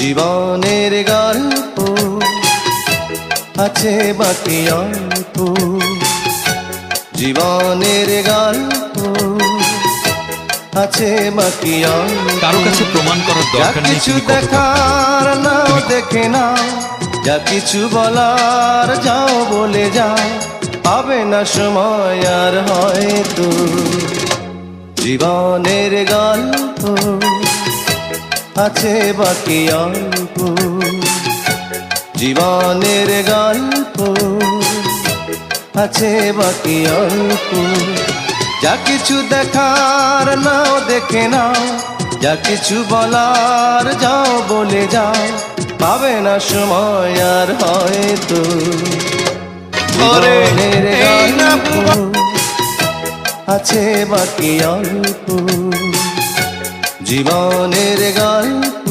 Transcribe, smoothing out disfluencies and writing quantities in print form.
জীবনের গল্প আছে বাকি অল্প, জীবনের গল্প আছে বাকি অল্প। কারো কাছে প্রমাণ করার যা দরকার নেই কিছু তুমি কতটা দেখার নাও দেখে নাও, যা কিছু বলার যাও বলে যাও, পাবে না সময় আর হয়তো। জীবনের গল্প আছে বাকি অল্প, জীবনের গল্প আছে বাকি অল্প। যা কিছু দেখার নাও দেখে নাও, যা কিছু বলার যাও বলে যাও, পাবে না সময় আর হয়তো। জীবনের গল্প আছে বাকি অল্প, জীবনের গল্প।